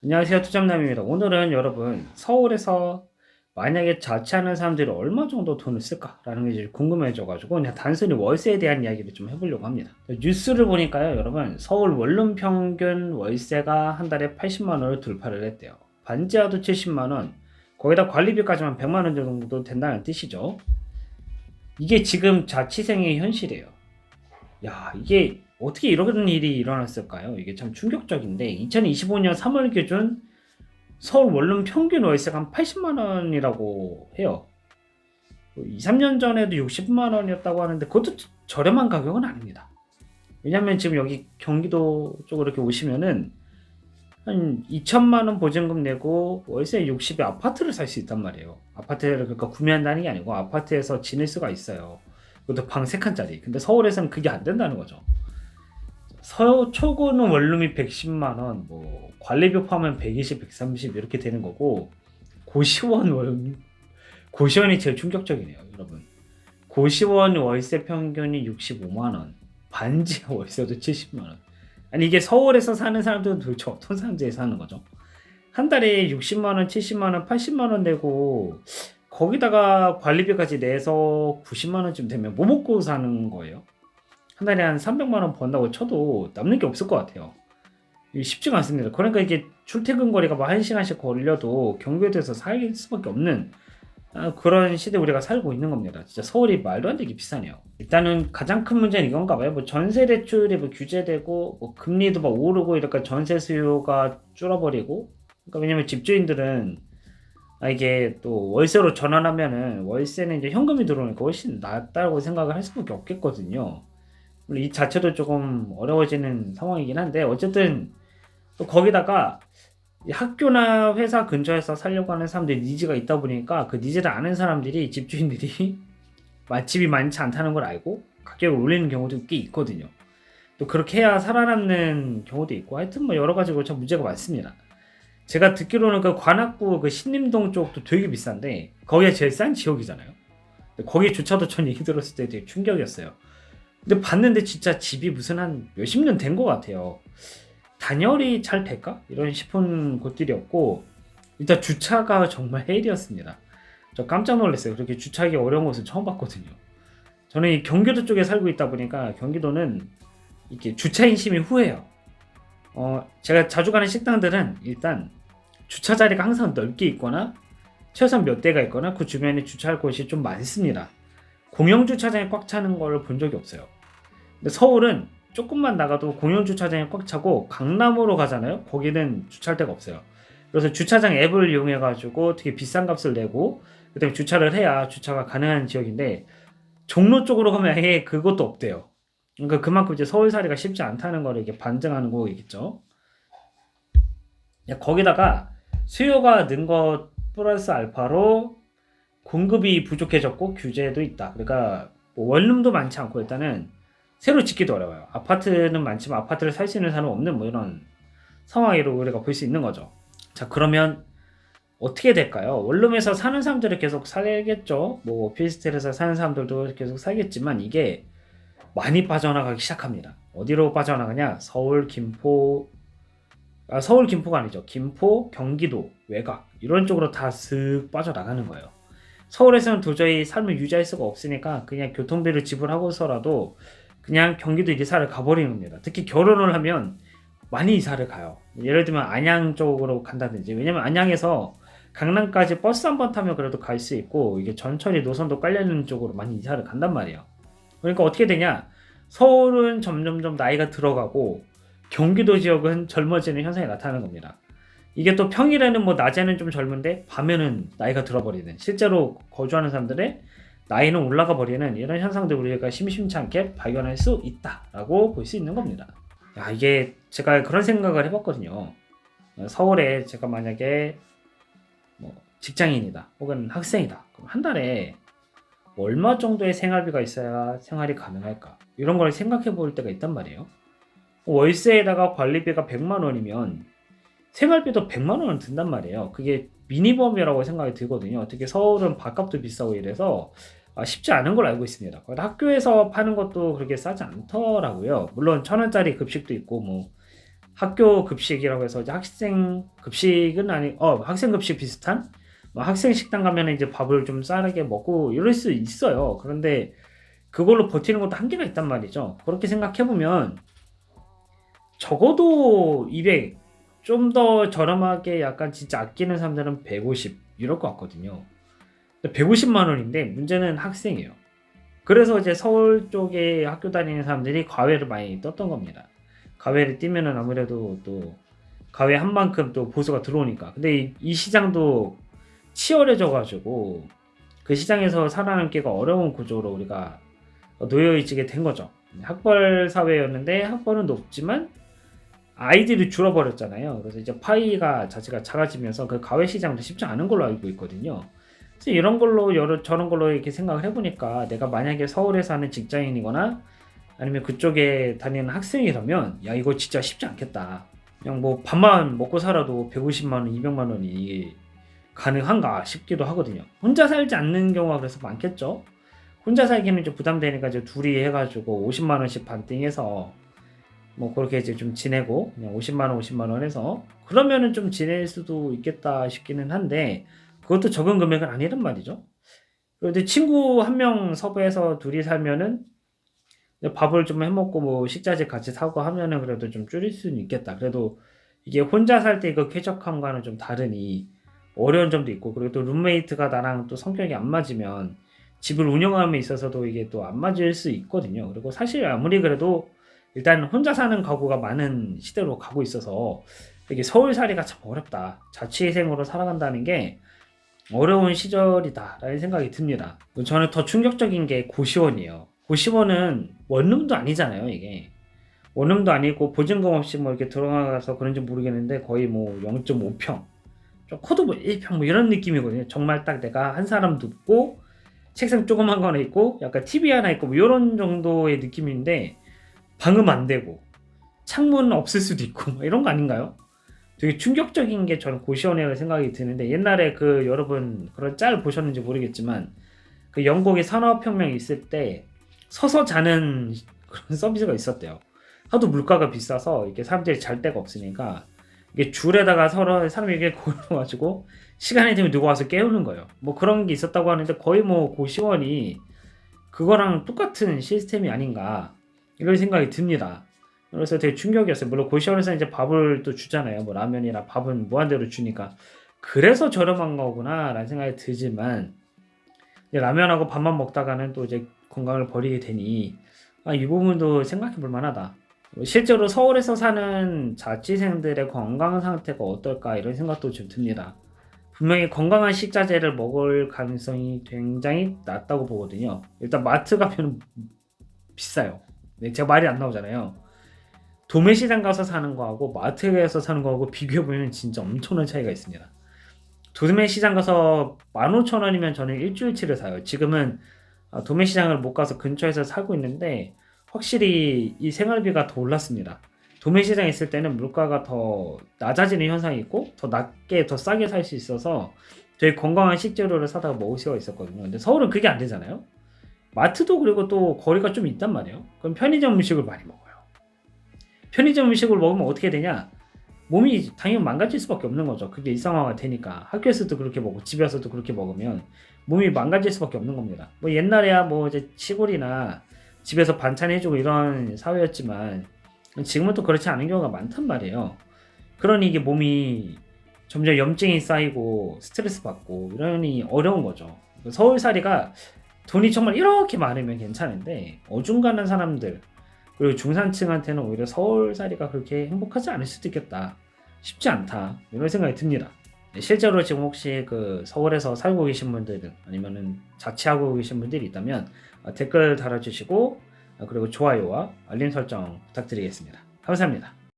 안녕하세요. 투잡남입니다. 오늘은 여러분 서울에서 만약에 자취하는 사람들이 얼마 정도 돈을 쓸까라는 게 이제 궁금해져가지고 그냥 단순히 월세에 대한 이야기를 좀 해보려고 합니다. 뉴스를 보니까요, 여러분 서울 원룸 평균 월세가 한 달에 80만 원을 돌파를 했대요. 반지하도 70만 원, 거기다 관리비까지만 100만 원 정도 된다는 뜻이죠. 이게 지금 자취생의 현실이에요. 야, 이게 어떻게 이런 일이 일어났을까요? 이게 참 충격적인데 2025년 3월 기준 서울 원룸 평균 월세가 한 80만 원이라고 해요. 2, 3년 전에도 60만 원이었다고 하는데 그것도 저렴한 가격은 아닙니다. 왜냐면 지금 여기 경기도 쪽으로 이렇게 오시면은 한 2천만 원 보증금 내고 월세 60에 아파트를 살 수 있단 말이에요. 아파트를 그러니까 구매한다는 게 아니고 아파트에서 지낼 수가 있어요. 그것도 방 3칸짜리. 근데 서울에서는 그게 안 된다는 거죠. 초고는 원룸이 110만 원, 뭐 관리비 포함하면 120, 130 이렇게 되는 거고 고시원이 제일 충격적이네요, 여러분. 고시원 월세 평균이 65만 원, 반지 월세도 70만 원. 아니 이게 서울에서 사는 사람들은 도대체 어떤 상태에 사는 거죠? 한 달에 60만 원, 70만 원, 80만 원 내고 거기다가 관리비까지 내서 90만 원쯤 되면 뭐 먹고 사는 거예요? 한 달에 한 300만 원 번다고 쳐도 남는 게 없을 것 같아요. 이게 쉽지가 않습니다. 그러니까 이게 출퇴근 거리가 뭐 1시간씩 걸려도 경기도에서 살 수밖에 없는 그런 시대에 우리가 살고 있는 겁니다. 진짜 서울이 말도 안 되게 비싸네요. 일단은 가장 큰 문제는 이건가 봐요. 뭐 전세 대출이 뭐 규제되고 뭐 금리도 막 오르고 이러니까 전세 수요가 줄어버리고, 그러니까 왜냐면 집주인들은 이게 또 월세로 전환하면은 월세는 이제 현금이 들어오니까 훨씬 낫다고 생각을 할 수밖에 없겠거든요. 물론 이 자체도 조금 어려워지는 상황이긴 한데 어쨌든 또 거기다가 이 학교나 회사 근처에서 살려고 하는 사람들이 니즈가 있다 보니까 그 니즈를 아는 사람들이 집주인들이 맛집이 많지 않다는 걸 알고 가격을 올리는 경우도 꽤 있거든요. 또 그렇게 해야 살아남는 경우도 있고 하여튼 뭐 여러 가지로 참 문제가 많습니다. 제가 듣기로는 그 관악구 그 신림동 쪽도 되게 비싼데 거기가 제일 싼 지역이잖아요. 거기 주차도 전 얘기 들었을 때 되게 충격이었어요. 근데 봤는데 진짜 집이 무슨 한 몇십 년 된 것 같아요. 단열이 잘 될까? 이런 싶은 곳들이었고 일단 주차가 정말 헬이었습니다. 저 깜짝 놀랐어요. 그렇게 주차하기 어려운 곳은 처음 봤거든요. 저는 이 경기도 쪽에 살고 있다 보니까 경기도는 이렇게 주차 인심이 후해요. 제가 자주 가는 식당들은 일단 주차 자리가 항상 넓게 있거나 최소한 몇 대가 있거나 그 주변에 주차할 곳이 좀 많습니다. 공영 주차장이 꽉 차는 걸 본 적이 없어요. 근데 서울은 조금만 나가도 공영 주차장이 꽉 차고 강남으로 가잖아요. 거기는 주차할 데가 없어요. 그래서 주차장 앱을 이용해 가지고 되게 비싼 값을 내고 그다음에 주차를 해야 주차가 가능한 지역인데 종로 쪽으로 가면 아예 그것도 없대요. 그러니까 그만큼 이제 서울살이가 쉽지 않다는 걸 이렇게 반증하는 거겠죠. 거기다가 수요가 는 것 플러스 알파로 공급이 부족해졌고 규제도 있다. 그러니까 뭐 원룸도 많지 않고 일단은 새로 짓기도 어려워요. 아파트는 많지만 아파트를 살 수 있는 사람은 없는 뭐 이런 상황으로 우리가 볼 수 있는 거죠. 자, 그러면 어떻게 될까요? 원룸에서 사는 사람들은 계속 살겠죠. 뭐 오피스텔에서 사는 사람들도 계속 살겠지만 이게 많이 빠져나가기 시작합니다. 어디로 빠져나가냐? 서울 김포가 아니죠. 김포, 경기도, 외곽 이런 쪽으로 다 슥 빠져나가는 거예요. 서울에서는 도저히 삶을 유지할 수가 없으니까 그냥 교통비를 지불하고서라도 그냥 경기도 이사를 가버리는 겁니다. 특히 결혼을 하면 많이 이사를 가요. 예를 들면 안양 쪽으로 간다든지, 왜냐면 안양에서 강남까지 버스 한 번 타면 그래도 갈 수 있고 이게 전철이 노선도 깔려있는 쪽으로 많이 이사를 간단 말이에요. 그러니까 어떻게 되냐? 서울은 점점점 나이가 들어가고 경기도 지역은 젊어지는 현상이 나타나는 겁니다. 이게 또 평일에는 뭐 낮에는 좀 젊은데 밤에는 나이가 들어버리는, 실제로 거주하는 사람들의 나이는 올라가 버리는 이런 현상들 우리가 심심치 않게 발견할 수 있다라고 볼 수 있는 겁니다. 야, 이게 제가 그런 생각을 해봤거든요. 서울에 제가 만약에 뭐 직장인이다 혹은 학생이다, 그럼 한 달에 얼마 정도의 생활비가 있어야 생활이 가능할까, 이런 걸 생각해 볼 때가 있단 말이에요. 월세에다가 관리비가 100만 원이면 생활비도 100만 원은 든단 말이에요. 그게 미니멈이라고 생각이 들거든요. 특히 서울은 밥값도 비싸고 이래서 쉽지 않은 걸 알고 있습니다. 학교에서 파는 것도 그렇게 싸지 않더라고요. 물론 1,000원짜리 급식도 있고 뭐 학교 급식이라고 해서 이제 학생 급식은 아니 학생 급식 비슷한 뭐 학생 식당 가면 이제 밥을 좀 싸게 먹고 이럴 수 있어요. 그런데 그걸로 버티는 것도 한계가 있단 말이죠. 그렇게 생각해 보면 적어도 200, 좀 더 저렴하게 약간 진짜 아끼는 사람들은 150 이럴 것 같거든요. 150만 원인데 문제는 학생이에요. 그래서 이제 서울 쪽에 학교 다니는 사람들이 과외를 많이 떴던 겁니다. 과외를 뛰면은 아무래도 또 과외 한 만큼 또 보수가 들어오니까. 근데 이 시장도 치열해져 가지고 그 시장에서 살아남기가 어려운 구조로 우리가 놓여 있게 된 거죠. 학벌 사회였는데 학벌은 높지만 아이들이 줄어버렸잖아요. 그래서 이제 파이가 자체가 작아지면서 그 과외 시장도 쉽지 않은 걸로 알고 있거든요. 그래서 이런 걸로 저런 걸로 이렇게 생각을 해보니까 내가 만약에 서울에 사는 직장인이거나 아니면 그쪽에 다니는 학생이라면 야 이거 진짜 쉽지 않겠다. 그냥 뭐 밥만 먹고 살아도 150만 원, 200만 원이 가능한가 싶기도 하거든요. 혼자 살지 않는 경우가 그래서 많겠죠. 혼자 살기는 좀 부담되니까 이제 둘이 해가지고 50만 원씩 반띵해서 뭐 그렇게 이제 좀 지내고 그냥 50만 원, 50만 원 해서 그러면은 좀 지낼 수도 있겠다 싶기는 한데 그것도 적은 금액은 아니란 말이죠. 그런데 친구 한 명 섭외해서 둘이 살면은 밥을 좀 해먹고 뭐 식자재 같이 사고 하면은 그래도 좀 줄일 수는 있겠다. 그래도 이게 혼자 살 때 그 쾌적함과는 좀 다르니 어려운 점도 있고 그리고 또 룸메이트가 나랑 또 성격이 안 맞으면 집을 운영함에 있어서도 이게 또 안 맞을 수 있거든요. 그리고 사실 아무리 그래도 일단 혼자 사는 가구가 많은 시대로 가고 있어서 이게 서울살이가 참 어렵다. 자취생으로 살아간다는 게 어려운 시절이다라는 생각이 듭니다. 저는 더 충격적인 게 고시원이에요. 고시원은 원룸도 아니잖아요, 이게. 원룸도 아니고 보증금 없이 뭐 이렇게 들어가서 그런지 모르겠는데 거의 뭐 0.5평, 좀 커도 뭐 1평 뭐 이런 느낌이거든요. 정말 딱 내가 한 사람 눕고 책상 조그만 거 하나 있고 약간 TV 하나 있고 뭐 이런 정도의 느낌인데 방음 안 되고 창문 없을 수도 있고 뭐 이런 거 아닌가요? 되게 충격적인 게 저는 고시원이라는 생각이 드는데 옛날에 그 여러분 그런 짤 보셨는지 모르겠지만 그 영국의 산업혁명 있을 때 서서 자는 그런 서비스가 있었대요. 하도 물가가 비싸서 이게 사람들이 잘 데가 없으니까 이게 줄에다가 서로 사람이 이렇게 걸어가지고 시간이 되면 누가 와서 깨우는 거예요. 뭐 그런 게 있었다고 하는데 거의 뭐 고시원이 그거랑 똑같은 시스템이 아닌가 이런 생각이 듭니다. 그래서 되게 충격이었어요. 물론 고시원에서 이제 밥을 또 주잖아요. 뭐 라면이나 밥은 무한대로 주니까 그래서 저렴한 거구나라는 생각이 들지만 이제 라면하고 밥만 먹다가는 또 이제 건강을 버리게 되니 이 부분도 생각해 볼 만하다. 실제로 서울에서 사는 자취생들의 건강 상태가 어떨까 이런 생각도 좀 듭니다. 분명히 건강한 식자재를 먹을 가능성이 굉장히 낮다고 보거든요. 일단 마트 가면 비싸요. 네, 제가 말이 안 나오잖아요. 도매시장 가서 사는 거하고 마트에서 사는 거하고 비교해보면 진짜 엄청난 차이가 있습니다. 도매시장 가서 15,000원이면 저는 일주일치를 사요. 지금은 도매시장을 못 가서 근처에서 사고 있는데 확실히 이 생활비가 더 올랐습니다. 도매시장에 있을 때는 물가가 더 낮아지는 현상이 있고 더 낮게 더 싸게 살 수 있어서 되게 건강한 식재료를 사다가 먹을 수가 있었거든요. 근데 서울은 그게 안 되잖아요. 마트도 그리고 또 거리가 좀 있단 말이에요. 그럼 편의점 음식을 많이 먹어요. 편의점 음식을 먹으면 어떻게 되냐? 몸이 당연히 망가질 수밖에 없는 거죠. 그게 일상화가 되니까. 학교에서도 그렇게 먹고 집에서도 그렇게 먹으면 몸이 망가질 수밖에 없는 겁니다. 뭐 옛날에야 뭐 이제 시골이나 집에서 반찬 해주고 이런 사회였지만 지금은 또 그렇지 않은 경우가 많단 말이에요. 그러니 이게 몸이 점점 염증이 쌓이고 스트레스 받고 이러니 어려운 거죠. 서울살이가 돈이 정말 이렇게 많으면 괜찮은데 어중간한 사람들 그리고 중산층한테는 오히려 서울살이가 그렇게 행복하지 않을 수도 있겠다. 쉽지 않다. 이런 생각이 듭니다. 실제로 지금 혹시 그 서울에서 살고 계신 분들 아니면은 자취하고 계신 분들이 있다면 댓글 달아주시고 그리고 좋아요와 알림 설정 부탁드리겠습니다. 감사합니다.